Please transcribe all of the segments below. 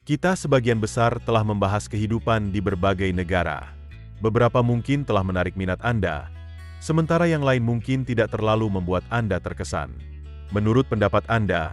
Kita sebagian besar telah membahas kehidupan di berbagai negara. Beberapa mungkin telah menarik minat Anda, sementara yang lain mungkin tidak terlalu membuat Anda terkesan. Menurut pendapat Anda,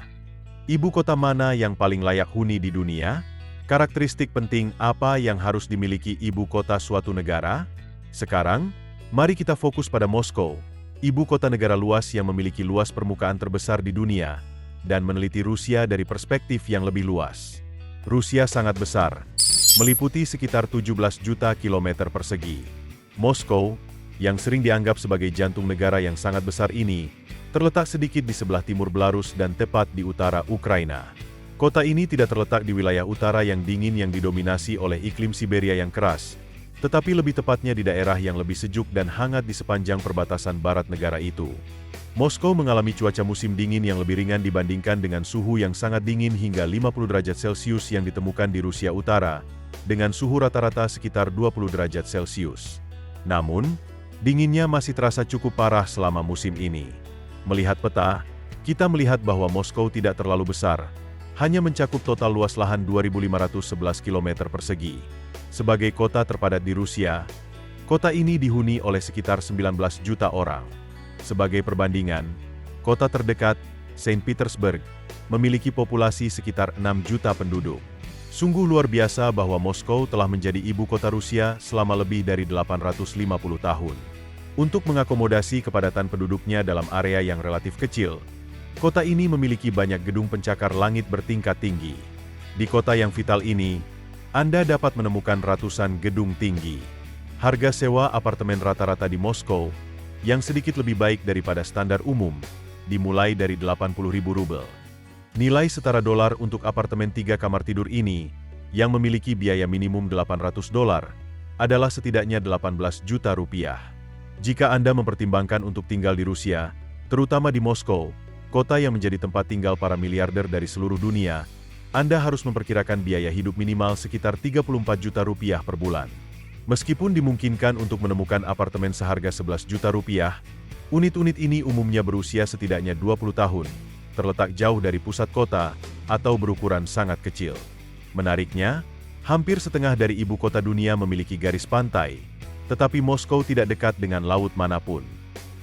ibu kota mana yang paling layak huni di dunia? Karakteristik penting apa yang harus dimiliki ibu kota suatu negara? Sekarang, mari kita fokus pada Moskow, ibu kota negara luas yang memiliki luas permukaan terbesar di dunia, dan meneliti Rusia dari perspektif yang lebih luas. Rusia sangat besar, meliputi sekitar 17 juta kilometer persegi. Moskow, yang sering dianggap sebagai jantung negara yang sangat besar ini, terletak sedikit di sebelah timur Belarus dan tepat di utara Ukraina. Kota ini tidak terletak di wilayah utara yang dingin yang didominasi oleh iklim Siberia yang keras, tetapi lebih tepatnya di daerah yang lebih sejuk dan hangat di sepanjang perbatasan barat negara itu. Moskow mengalami cuaca musim dingin yang lebih ringan dibandingkan dengan suhu yang sangat dingin hingga 50 derajat Celcius yang ditemukan di Rusia Utara, dengan suhu rata-rata sekitar 20 derajat Celcius. Namun, dinginnya masih terasa cukup parah selama musim ini. Melihat peta, kita melihat bahwa Moskow tidak terlalu besar, hanya mencakup total luas lahan 2.511 km persegi. Sebagai kota terpadat di Rusia, kota ini dihuni oleh sekitar 19 juta orang. Sebagai perbandingan, kota terdekat, Saint Petersburg, memiliki populasi sekitar 6 juta penduduk. Sungguh luar biasa bahwa Moskow telah menjadi ibu kota Rusia selama lebih dari 850 tahun. Untuk mengakomodasi kepadatan penduduknya dalam area yang relatif kecil, kota ini memiliki banyak gedung pencakar langit bertingkat tinggi. Di kota yang vital ini, Anda dapat menemukan ratusan gedung tinggi. Harga sewa apartemen rata-rata di Moskow, yang sedikit lebih baik daripada standar umum, dimulai dari 80.000 rubel. Nilai setara dolar untuk apartemen 3 kamar tidur ini, yang memiliki biaya minimum $800, adalah setidaknya 18 juta rupiah. Jika Anda mempertimbangkan untuk tinggal di Rusia, terutama di Moskow, kota yang menjadi tempat tinggal para miliarder dari seluruh dunia, Anda harus memperkirakan biaya hidup minimal sekitar 34 juta rupiah per bulan. Meskipun dimungkinkan untuk menemukan apartemen seharga 11 juta rupiah, unit-unit ini umumnya berusia setidaknya 20 tahun, terletak jauh dari pusat kota, atau berukuran sangat kecil. Menariknya, hampir setengah dari ibu kota dunia memiliki garis pantai, tetapi Moskow tidak dekat dengan laut manapun.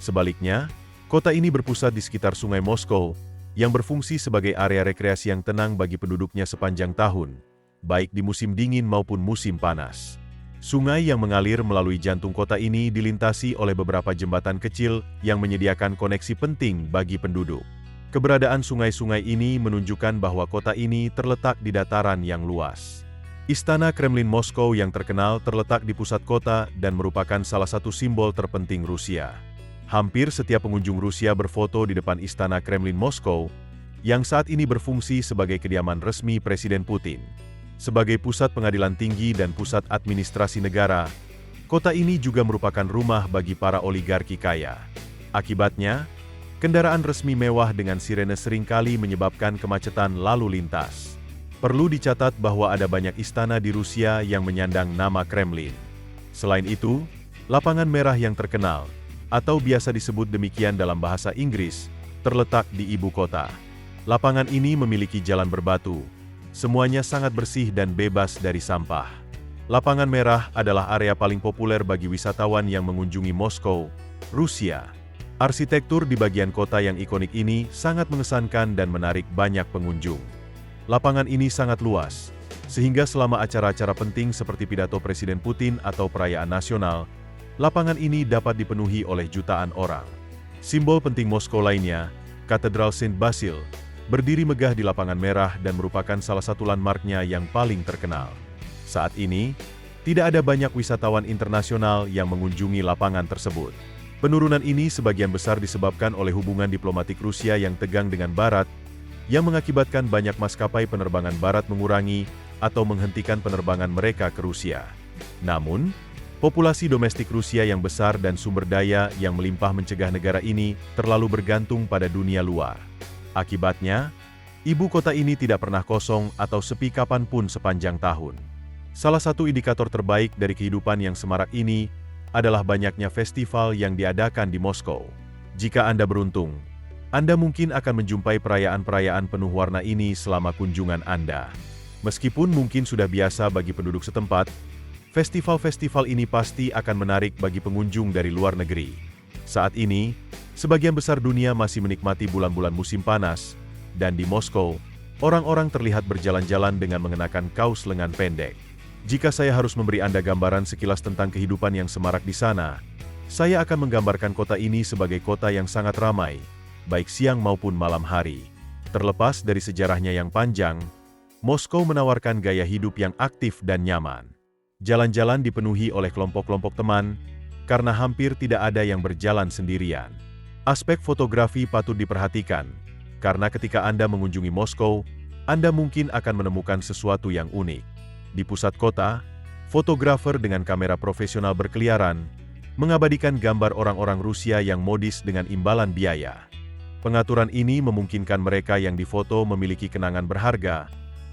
Sebaliknya, kota ini berpusat di sekitar sungai Moskow, yang berfungsi sebagai area rekreasi yang tenang bagi penduduknya sepanjang tahun, baik di musim dingin maupun musim panas. Sungai yang mengalir melalui jantung kota ini dilintasi oleh beberapa jembatan kecil yang menyediakan koneksi penting bagi penduduk. Keberadaan sungai-sungai ini menunjukkan bahwa kota ini terletak di dataran yang luas. Istana Kremlin Moskow yang terkenal terletak di pusat kota dan merupakan salah satu simbol terpenting Rusia. Hampir setiap pengunjung Rusia berfoto di depan Istana Kremlin Moskow, yang saat ini berfungsi sebagai kediaman resmi Presiden Putin. Sebagai pusat pengadilan tinggi dan pusat administrasi negara, kota ini juga merupakan rumah bagi para oligarki kaya. Akibatnya, kendaraan resmi mewah dengan sirene seringkali menyebabkan kemacetan lalu lintas. Perlu dicatat bahwa ada banyak istana di Rusia yang menyandang nama Kremlin. Selain itu, Lapangan Merah yang terkenal, atau biasa disebut demikian dalam bahasa Inggris, terletak di ibu kota. Lapangan ini memiliki jalan berbatu. Semuanya sangat bersih dan bebas dari sampah. Lapangan Merah adalah area paling populer bagi wisatawan yang mengunjungi Moskow, Rusia. Arsitektur di bagian kota yang ikonik ini sangat mengesankan dan menarik banyak pengunjung. Lapangan ini sangat luas, sehingga selama acara-acara penting seperti pidato Presiden Putin atau perayaan nasional, lapangan ini dapat dipenuhi oleh jutaan orang. Simbol penting Moskow lainnya, Katedral Saint Basil, berdiri megah di Lapangan Merah dan merupakan salah satu landmarknya yang paling terkenal. Saat ini, tidak ada banyak wisatawan internasional yang mengunjungi lapangan tersebut. Penurunan ini sebagian besar disebabkan oleh hubungan diplomatik Rusia yang tegang dengan Barat, yang mengakibatkan banyak maskapai penerbangan Barat mengurangi atau menghentikan penerbangan mereka ke Rusia. Namun, populasi domestik Rusia yang besar dan sumber daya yang melimpah mencegah negara ini terlalu bergantung pada dunia luar. Akibatnya, ibu kota ini tidak pernah kosong atau sepi kapanpun sepanjang tahun. Salah satu indikator terbaik dari kehidupan yang semarak ini adalah banyaknya festival yang diadakan di Moskow. Jika Anda beruntung, Anda mungkin akan menjumpai perayaan-perayaan penuh warna ini selama kunjungan Anda. Meskipun mungkin sudah biasa bagi penduduk setempat, festival-festival ini pasti akan menarik bagi pengunjung dari luar negeri. Saat ini, sebagian besar dunia masih menikmati bulan-bulan musim panas, dan di Moskow, orang-orang terlihat berjalan-jalan dengan mengenakan kaos lengan pendek. Jika saya harus memberi Anda gambaran sekilas tentang kehidupan yang semarak di sana, saya akan menggambarkan kota ini sebagai kota yang sangat ramai, baik siang maupun malam hari. Terlepas dari sejarahnya yang panjang, Moskow menawarkan gaya hidup yang aktif dan nyaman. Jalan-jalan dipenuhi oleh kelompok-kelompok teman, karena hampir tidak ada yang berjalan sendirian. Aspek fotografi patut diperhatikan, karena ketika Anda mengunjungi Moskow, Anda mungkin akan menemukan sesuatu yang unik. Di pusat kota, fotografer dengan kamera profesional berkeliaran, mengabadikan gambar orang-orang Rusia yang modis dengan imbalan biaya. Pengaturan ini memungkinkan mereka yang difoto memiliki kenangan berharga,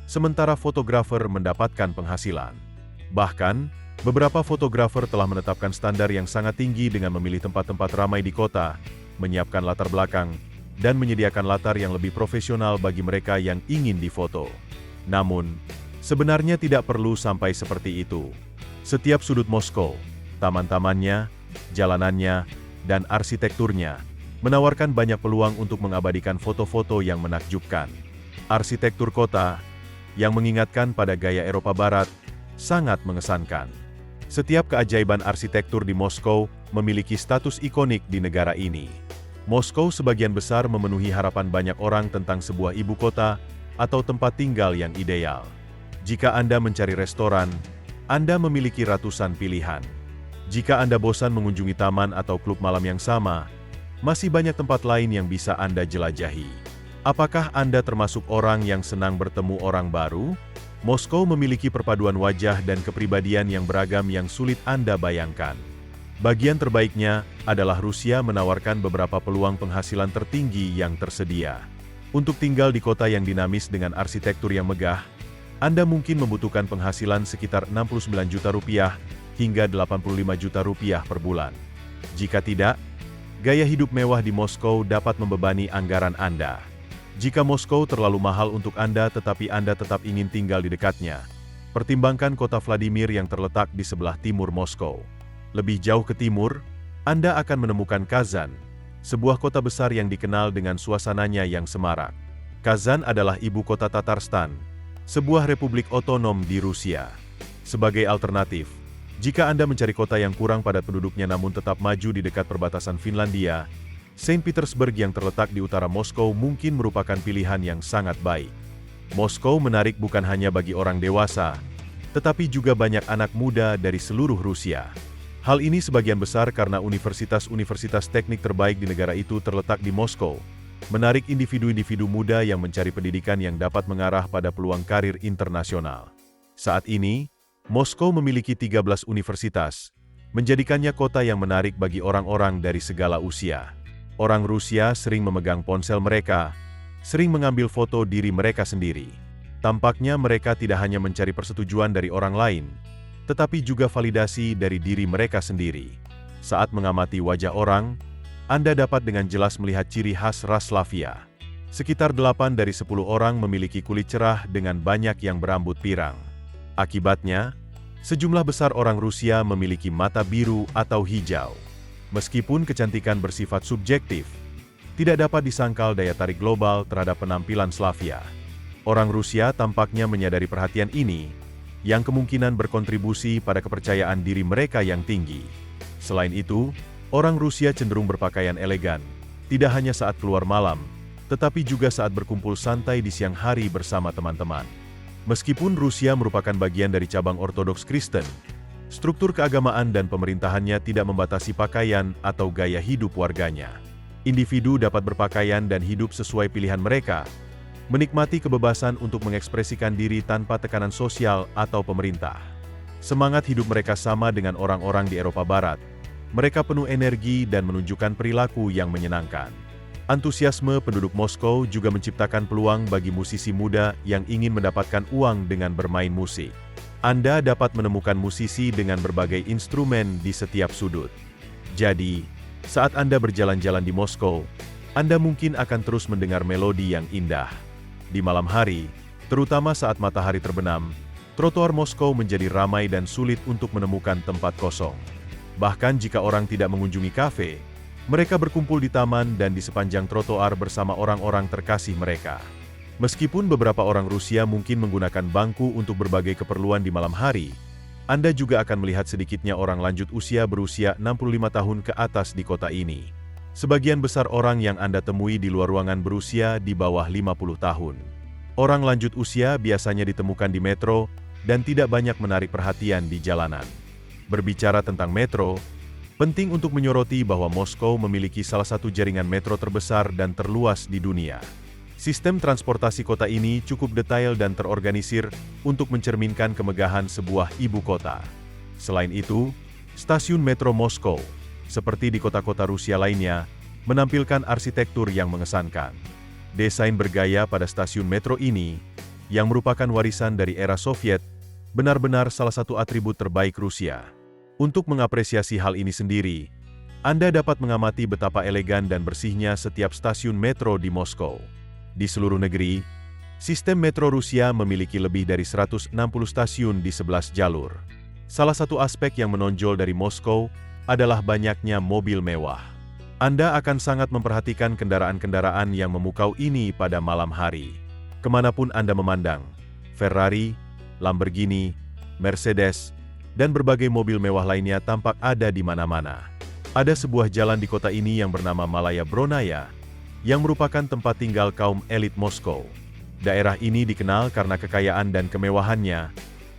sementara fotografer mendapatkan penghasilan. Bahkan, beberapa fotografer telah menetapkan standar yang sangat tinggi dengan memilih tempat-tempat ramai di kota, menyiapkan latar belakang, dan menyediakan latar yang lebih profesional bagi mereka yang ingin difoto. Namun, sebenarnya tidak perlu sampai seperti itu. Setiap sudut Moskow, taman-tamannya, jalanannya, dan arsitekturnya, menawarkan banyak peluang untuk mengabadikan foto-foto yang menakjubkan. Arsitektur kota, yang mengingatkan pada gaya Eropa Barat, sangat mengesankan. Setiap keajaiban arsitektur di Moskow memiliki status ikonik di negara ini. Moskow sebagian besar memenuhi harapan banyak orang tentang sebuah ibu kota atau tempat tinggal yang ideal. Jika Anda mencari restoran, Anda memiliki ratusan pilihan. Jika Anda bosan mengunjungi taman atau klub malam yang sama, masih banyak tempat lain yang bisa Anda jelajahi. Apakah Anda termasuk orang yang senang bertemu orang baru? Moskow memiliki perpaduan wajah dan kepribadian yang beragam yang sulit Anda bayangkan. Bagian terbaiknya adalah Rusia menawarkan beberapa peluang penghasilan tertinggi yang tersedia. Untuk tinggal di kota yang dinamis dengan arsitektur yang megah, Anda mungkin membutuhkan penghasilan sekitar 69 juta rupiah hingga 85 juta rupiah per bulan. Jika tidak, gaya hidup mewah di Moskow dapat membebani anggaran Anda. Jika Moskow terlalu mahal untuk Anda tetapi Anda tetap ingin tinggal di dekatnya, pertimbangkan kota Vladimir yang terletak di sebelah timur Moskow. Lebih jauh ke timur, Anda akan menemukan Kazan, sebuah kota besar yang dikenal dengan suasananya yang semarak. Kazan adalah ibu kota Tatarstan, sebuah republik otonom di Rusia. Sebagai alternatif, jika Anda mencari kota yang kurang padat penduduknya namun tetap maju di dekat perbatasan Finlandia, Saint Petersburg yang terletak di utara Moskow mungkin merupakan pilihan yang sangat baik. Moskow menarik bukan hanya bagi orang dewasa, tetapi juga banyak anak muda dari seluruh Rusia. Hal ini sebagian besar karena universitas-universitas teknik terbaik di negara itu terletak di Moskow, menarik individu-individu muda yang mencari pendidikan yang dapat mengarah pada peluang karir internasional. Saat ini, Moskow memiliki 13 universitas, menjadikannya kota yang menarik bagi orang-orang dari segala usia. Orang Rusia sering memegang ponsel mereka, sering mengambil foto diri mereka sendiri. Tampaknya mereka tidak hanya mencari persetujuan dari orang lain, tetapi juga validasi dari diri mereka sendiri. Saat mengamati wajah orang, Anda dapat dengan jelas melihat ciri khas ras Slavia. Sekitar 8 dari 10 orang memiliki kulit cerah dengan banyak yang berambut pirang. Akibatnya, sejumlah besar orang Rusia memiliki mata biru atau hijau. Meskipun kecantikan bersifat subjektif, tidak dapat disangkal daya tarik global terhadap penampilan Slavia. Orang Rusia tampaknya menyadari perhatian ini, yang kemungkinan berkontribusi pada kepercayaan diri mereka yang tinggi. Selain itu, orang Rusia cenderung berpakaian elegan, tidak hanya saat keluar malam, tetapi juga saat berkumpul santai di siang hari bersama teman-teman. Meskipun Rusia merupakan bagian dari cabang Ortodoks Kristen, struktur keagamaan dan pemerintahannya tidak membatasi pakaian atau gaya hidup warganya. Individu dapat berpakaian dan hidup sesuai pilihan mereka, menikmati kebebasan untuk mengekspresikan diri tanpa tekanan sosial atau pemerintah. Semangat hidup mereka sama dengan orang-orang di Eropa Barat. Mereka penuh energi dan menunjukkan perilaku yang menyenangkan. Antusiasme penduduk Moskow juga menciptakan peluang bagi musisi muda yang ingin mendapatkan uang dengan bermain musik. Anda dapat menemukan musisi dengan berbagai instrumen di setiap sudut. Jadi, saat Anda berjalan-jalan di Moskow, Anda mungkin akan terus mendengar melodi yang indah. Di malam hari, Terutama saat matahari terbenam, trotoar Moskow menjadi ramai dan sulit untuk menemukan tempat kosong. Bahkan jika orang tidak mengunjungi kafe, mereka berkumpul di taman dan di sepanjang trotoar bersama orang-orang terkasih mereka. Meskipun beberapa orang Rusia mungkin menggunakan bangku untuk berbagai keperluan di malam hari, Anda juga akan melihat sedikitnya orang lanjut usia berusia 65 tahun ke atas di kota ini. Sebagian besar orang yang Anda temui di luar ruangan berusia di bawah 50 tahun. Orang lanjut usia biasanya ditemukan di metro dan tidak banyak menarik perhatian di jalanan. Berbicara tentang metro, penting untuk menyoroti bahwa Moskow memiliki salah satu jaringan metro terbesar dan terluas di dunia. Sistem transportasi kota ini cukup detail dan terorganisir untuk mencerminkan kemegahan sebuah ibu kota. Selain itu, stasiun metro Moskow, seperti di kota-kota Rusia lainnya, menampilkan arsitektur yang mengesankan. Desain bergaya pada stasiun metro ini, yang merupakan warisan dari era Soviet, benar-benar salah satu atribut terbaik Rusia. Untuk mengapresiasi hal ini sendiri, Anda dapat mengamati betapa elegan dan bersihnya setiap stasiun metro di Moskow. Di seluruh negeri, sistem metro Rusia memiliki lebih dari 160 stasiun di 11 jalur. Salah satu aspek yang menonjol dari Moskow adalah banyaknya mobil mewah. Anda akan sangat memperhatikan kendaraan-kendaraan yang memukau ini pada malam hari. Kemanapun Anda memandang, Ferrari, Lamborghini, Mercedes, dan berbagai mobil mewah lainnya tampak ada di mana-mana. Ada sebuah jalan di kota ini yang bernama Malaya Bronaya, yang merupakan tempat tinggal kaum elit Moskow. Daerah ini dikenal karena kekayaan dan kemewahannya,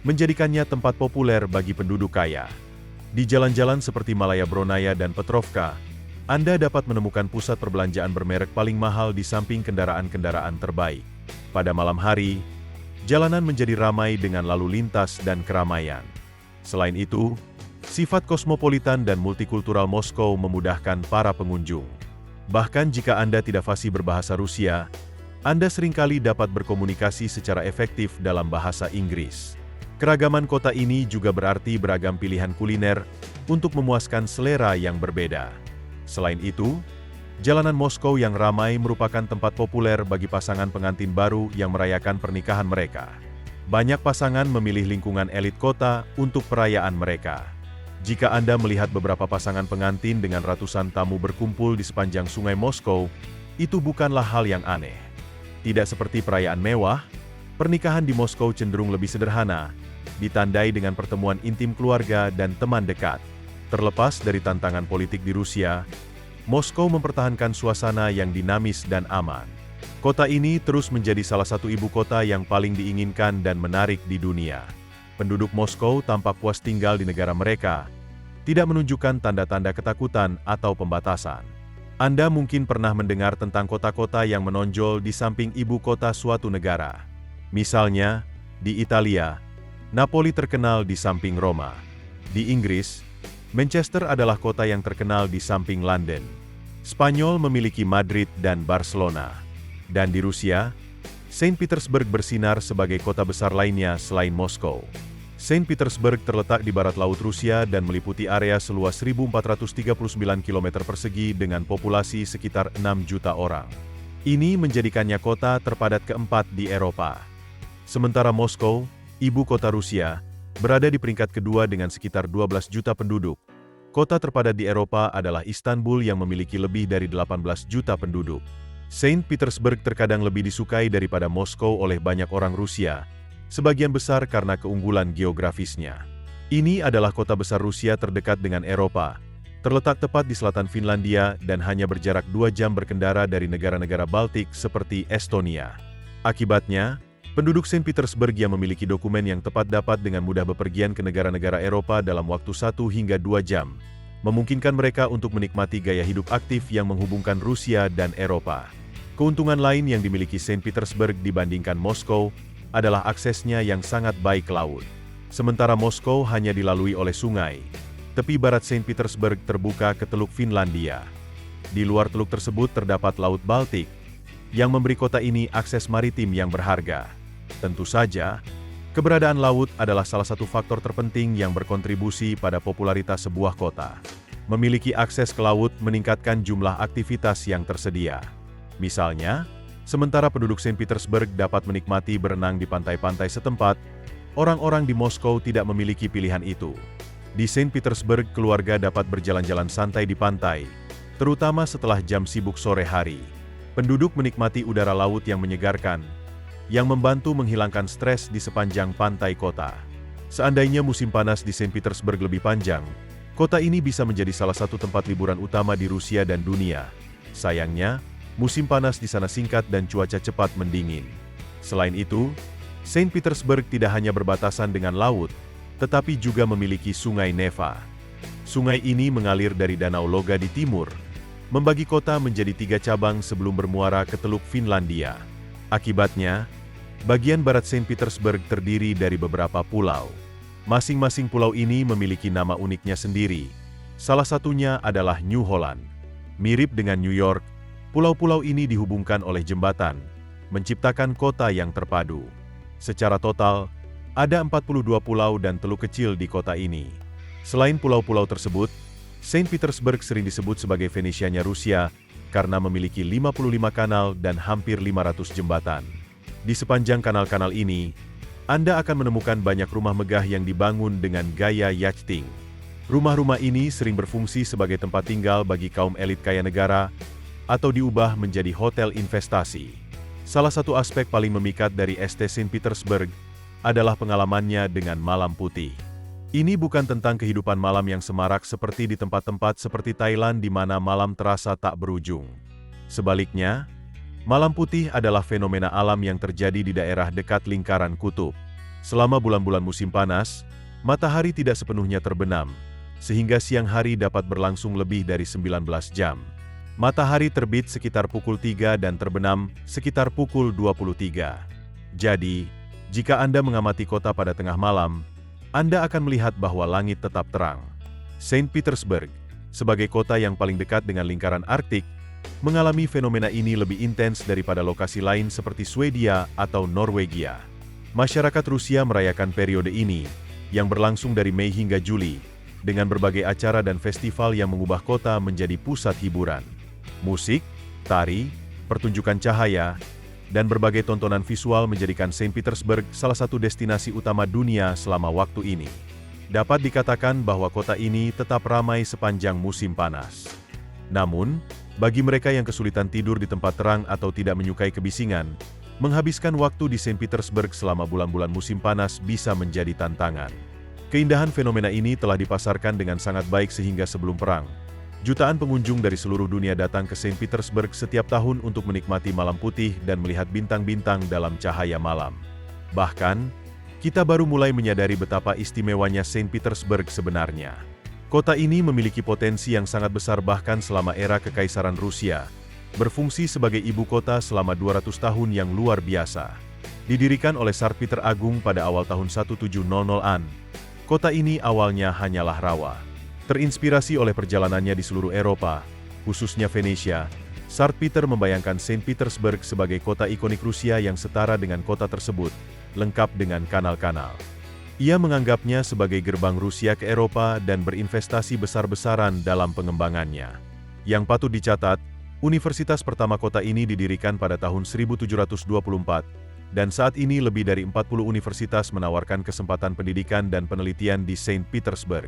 menjadikannya tempat populer bagi penduduk kaya. Di jalan-jalan seperti Malaya Bronaya dan Petrovka, Anda dapat menemukan pusat perbelanjaan bermerek paling mahal di samping kendaraan-kendaraan terbaik. Pada malam hari, jalanan menjadi ramai dengan lalu lintas dan keramaian. Selain itu, sifat kosmopolitan dan multikultural Moskow memudahkan para pengunjung. Bahkan jika Anda tidak fasih berbahasa Rusia, Anda seringkali dapat berkomunikasi secara efektif dalam bahasa Inggris. Keragaman kota ini juga berarti beragam pilihan kuliner untuk memuaskan selera yang berbeda. Selain itu, jalanan Moskow yang ramai merupakan tempat populer bagi pasangan pengantin baru yang merayakan pernikahan mereka. Banyak pasangan memilih lingkungan elit kota untuk perayaan mereka. Jika Anda melihat beberapa pasangan pengantin dengan ratusan tamu berkumpul di sepanjang sungai Moskow, itu bukanlah hal yang aneh. Tidak seperti perayaan mewah, pernikahan di Moskow cenderung lebih sederhana, ditandai dengan pertemuan intim keluarga dan teman dekat. Terlepas dari tantangan politik di Rusia, Moskow mempertahankan suasana yang dinamis dan aman. Kota ini terus menjadi salah satu ibu kota yang paling diinginkan dan menarik di dunia. Penduduk Moskow tampak puas tinggal di negara mereka, tidak menunjukkan tanda-tanda ketakutan atau pembatasan. Anda mungkin pernah mendengar tentang kota-kota yang menonjol di samping ibu kota suatu negara. Misalnya, di Italia, Napoli terkenal di samping Roma. Di Inggris, Manchester adalah kota yang terkenal di samping London. Spanyol memiliki Madrid dan Barcelona. Dan di Rusia, Saint Petersburg bersinar sebagai kota besar lainnya selain Moskow. Saint Petersburg terletak di barat laut Rusia dan meliputi area seluas 1.439 km persegi dengan populasi sekitar 6 juta orang. Ini menjadikannya kota terpadat keempat di Eropa. Sementara Moskow, ibu kota Rusia, berada di peringkat kedua dengan sekitar 12 juta penduduk. Kota terpadat di Eropa adalah Istanbul yang memiliki lebih dari 18 juta penduduk. Saint Petersburg terkadang lebih disukai daripada Moskow oleh banyak orang Rusia, sebagian besar karena keunggulan geografisnya. Ini adalah kota besar Rusia terdekat dengan Eropa, terletak tepat di selatan Finlandia dan hanya berjarak 2 jam berkendara dari negara-negara Baltik seperti Estonia. Akibatnya, penduduk Saint Petersburg yang memiliki dokumen yang tepat dapat dengan mudah bepergian ke negara-negara Eropa dalam waktu 1 hingga 2 jam, memungkinkan mereka untuk menikmati gaya hidup aktif yang menghubungkan Rusia dan Eropa. Keuntungan lain yang dimiliki Saint Petersburg dibandingkan Moskow adalah aksesnya yang sangat baik ke laut. Sementara Moskow hanya dilalui oleh sungai, tepi barat Saint Petersburg terbuka ke Teluk Finlandia. Di luar teluk tersebut terdapat Laut Baltik, yang memberi kota ini akses maritim yang berharga. Tentu saja, keberadaan laut adalah salah satu faktor terpenting yang berkontribusi pada popularitas sebuah kota. Memiliki akses ke laut meningkatkan jumlah aktivitas yang tersedia. Misalnya, Sementara penduduk Saint Petersburg dapat menikmati berenang di pantai-pantai setempat, orang-orang di Moskow tidak memiliki pilihan itu. Di Saint Petersburg, keluarga dapat berjalan-jalan santai di pantai, terutama setelah jam sibuk sore hari. Penduduk menikmati udara laut yang menyegarkan, yang membantu menghilangkan stres di sepanjang pantai kota. Seandainya musim panas di Saint Petersburg lebih panjang, kota ini bisa menjadi salah satu tempat liburan utama di Rusia dan dunia. Sayangnya, musim panas di sana singkat dan cuaca cepat mendingin. Selain itu, Saint Petersburg tidak hanya berbatasan dengan laut, tetapi juga memiliki Sungai Neva. Sungai ini mengalir dari Danau Loga di timur, membagi kota menjadi 3 cabang sebelum bermuara ke Teluk Finlandia. Akibatnya, bagian barat Saint Petersburg terdiri dari beberapa pulau. Masing-masing pulau ini memiliki nama uniknya sendiri. Salah satunya adalah New Holland. Mirip dengan New York, pulau-pulau ini dihubungkan oleh jembatan, menciptakan kota yang terpadu. Secara total, ada 42 pulau dan teluk kecil di kota ini. Selain pulau-pulau tersebut, Saint Petersburg sering disebut sebagai Venesianya Rusia karena memiliki 55 kanal dan hampir 500 jembatan. Di sepanjang kanal-kanal ini, Anda akan menemukan banyak rumah megah yang dibangun dengan gaya yachting. Rumah-rumah ini sering berfungsi sebagai tempat tinggal bagi kaum elit kaya negara atau diubah menjadi hotel investasi. Salah satu aspek paling memikat dari ST Saint Petersburg adalah pengalamannya dengan malam putih. Ini bukan tentang kehidupan malam yang semarak seperti di tempat-tempat seperti Thailand di mana malam terasa tak berujung. Sebaliknya, malam putih adalah fenomena alam yang terjadi di daerah dekat lingkaran kutub. Selama bulan-bulan musim panas, matahari tidak sepenuhnya terbenam, sehingga siang hari dapat berlangsung lebih dari 19 jam. Matahari terbit sekitar pukul 3 dan terbenam sekitar pukul 23. Jadi, jika Anda mengamati kota pada tengah malam, Anda akan melihat bahwa langit tetap terang. Saint Petersburg, sebagai kota yang paling dekat dengan lingkaran Arktik, mengalami fenomena ini lebih intens daripada lokasi lain seperti Swedia atau Norwegia. Masyarakat Rusia merayakan periode ini, yang berlangsung dari Mei hingga Juli, dengan berbagai acara dan festival yang mengubah kota menjadi pusat hiburan. Musik, tari, pertunjukan cahaya, dan berbagai tontonan visual menjadikan Saint Petersburg salah satu destinasi utama dunia selama waktu ini. Dapat dikatakan bahwa kota ini tetap ramai sepanjang musim panas. Namun, bagi mereka yang kesulitan tidur di tempat terang atau tidak menyukai kebisingan, menghabiskan waktu di Saint Petersburg selama bulan-bulan musim panas bisa menjadi tantangan. Keindahan fenomena ini telah dipasarkan dengan sangat baik sehingga sebelum perang, jutaan pengunjung dari seluruh dunia datang ke Saint Petersburg setiap tahun untuk menikmati malam putih dan melihat bintang-bintang dalam cahaya malam. Bahkan, kita baru mulai menyadari betapa istimewanya Saint Petersburg sebenarnya. Kota ini memiliki potensi yang sangat besar bahkan selama era Kekaisaran Rusia, berfungsi sebagai ibu kota selama 200 tahun yang luar biasa. Didirikan oleh Tsar Peter Agung pada awal tahun 1700-an, kota ini awalnya hanyalah rawa. Terinspirasi oleh perjalanannya di seluruh Eropa, khususnya Venesia, Tsar Peter membayangkan Saint Petersburg sebagai kota ikonik Rusia yang setara dengan kota tersebut, lengkap dengan kanal-kanal. Ia menganggapnya sebagai gerbang Rusia ke Eropa dan berinvestasi besar-besaran dalam pengembangannya. Yang patut dicatat, universitas pertama kota ini didirikan pada tahun 1724, dan saat ini lebih dari 40 universitas menawarkan kesempatan pendidikan dan penelitian di Saint Petersburg.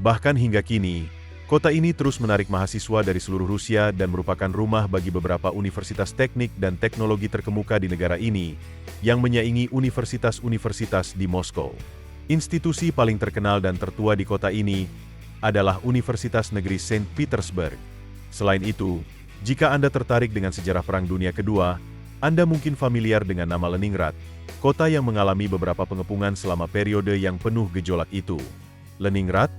Bahkan hingga kini, kota ini terus menarik mahasiswa dari seluruh Rusia dan merupakan rumah bagi beberapa universitas teknik dan teknologi terkemuka di negara ini, yang menyaingi universitas-universitas di Moskow. Institusi paling terkenal dan tertua di kota ini adalah Universitas Negeri Saint Petersburg. Selain itu, jika Anda tertarik dengan sejarah Perang Dunia Kedua, Anda mungkin familiar dengan nama Leningrad, kota yang mengalami beberapa pengepungan selama periode yang penuh gejolak itu. Leningrad,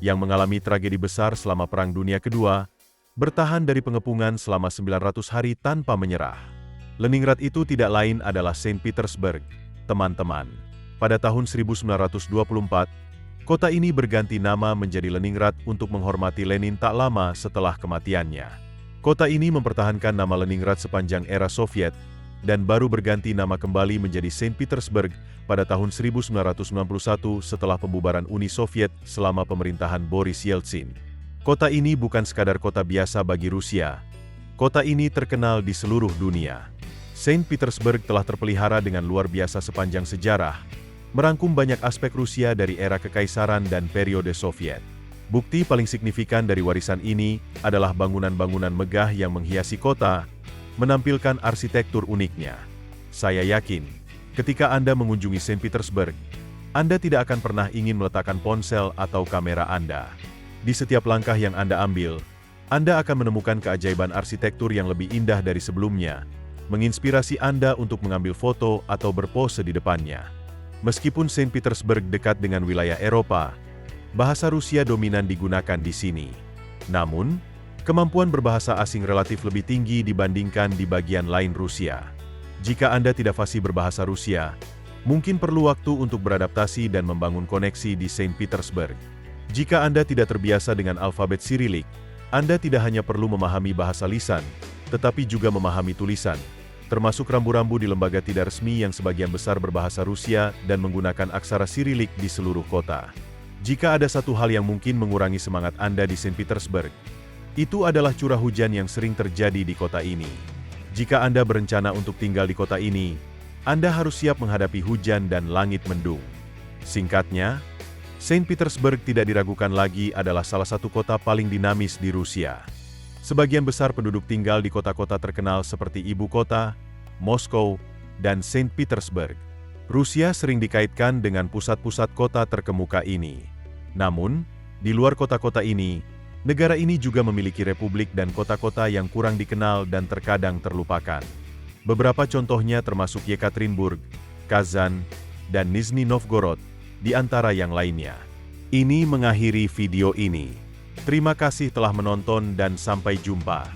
yang mengalami tragedi besar selama Perang Dunia Kedua, bertahan dari pengepungan selama 900 hari tanpa menyerah. Leningrad itu tidak lain adalah Saint Petersburg, teman-teman. Pada tahun 1924, kota ini berganti nama menjadi Leningrad untuk menghormati Lenin tak lama setelah kematiannya. Kota ini mempertahankan nama Leningrad sepanjang era Soviet, dan baru berganti nama kembali menjadi Saint Petersburg pada tahun 1991 setelah pembubaran Uni Soviet selama pemerintahan Boris Yeltsin. Kota ini bukan sekadar kota biasa bagi Rusia. Kota ini terkenal di seluruh dunia. Saint Petersburg telah terpelihara dengan luar biasa sepanjang sejarah, merangkum banyak aspek Rusia dari era kekaisaran dan periode Soviet. Bukti paling signifikan dari warisan ini adalah bangunan-bangunan megah yang menghiasi kota, menampilkan arsitektur uniknya. Saya yakin, ketika Anda mengunjungi Saint Petersburg, Anda tidak akan pernah ingin meletakkan ponsel atau kamera Anda. Di setiap langkah yang Anda ambil, Anda akan menemukan keajaiban arsitektur yang lebih indah dari sebelumnya, menginspirasi Anda untuk mengambil foto atau berpose di depannya. Meskipun Saint Petersburg dekat dengan wilayah Eropa, bahasa Rusia dominan digunakan di sini. Namun, kemampuan berbahasa asing relatif lebih tinggi dibandingkan di bagian lain Rusia. Jika Anda tidak fasih berbahasa Rusia, mungkin perlu waktu untuk beradaptasi dan membangun koneksi di Saint Petersburg. Jika Anda tidak terbiasa dengan alfabet Sirilik, Anda tidak hanya perlu memahami bahasa lisan, tetapi juga memahami tulisan, termasuk rambu-rambu di lembaga tidak resmi yang sebagian besar berbahasa Rusia dan menggunakan aksara Sirilik di seluruh kota. Jika ada satu hal yang mungkin mengurangi semangat Anda di Saint Petersburg, itu adalah curah hujan yang sering terjadi di kota ini. Jika Anda berencana untuk tinggal di kota ini, Anda harus siap menghadapi hujan dan langit mendung. Singkatnya, Saint Petersburg tidak diragukan lagi adalah salah satu kota paling dinamis di Rusia. Sebagian besar penduduk tinggal di kota-kota terkenal seperti ibu kota, Moskow, dan Saint Petersburg. Rusia sering dikaitkan dengan pusat-pusat kota terkemuka ini. Namun, di luar kota-kota ini, negara ini juga memiliki republik dan kota-kota yang kurang dikenal dan terkadang terlupakan. Beberapa contohnya termasuk Yekaterinburg, Kazan, dan Nizhny Novgorod, di antara yang lainnya. Ini mengakhiri video ini. Terima kasih telah menonton dan sampai jumpa.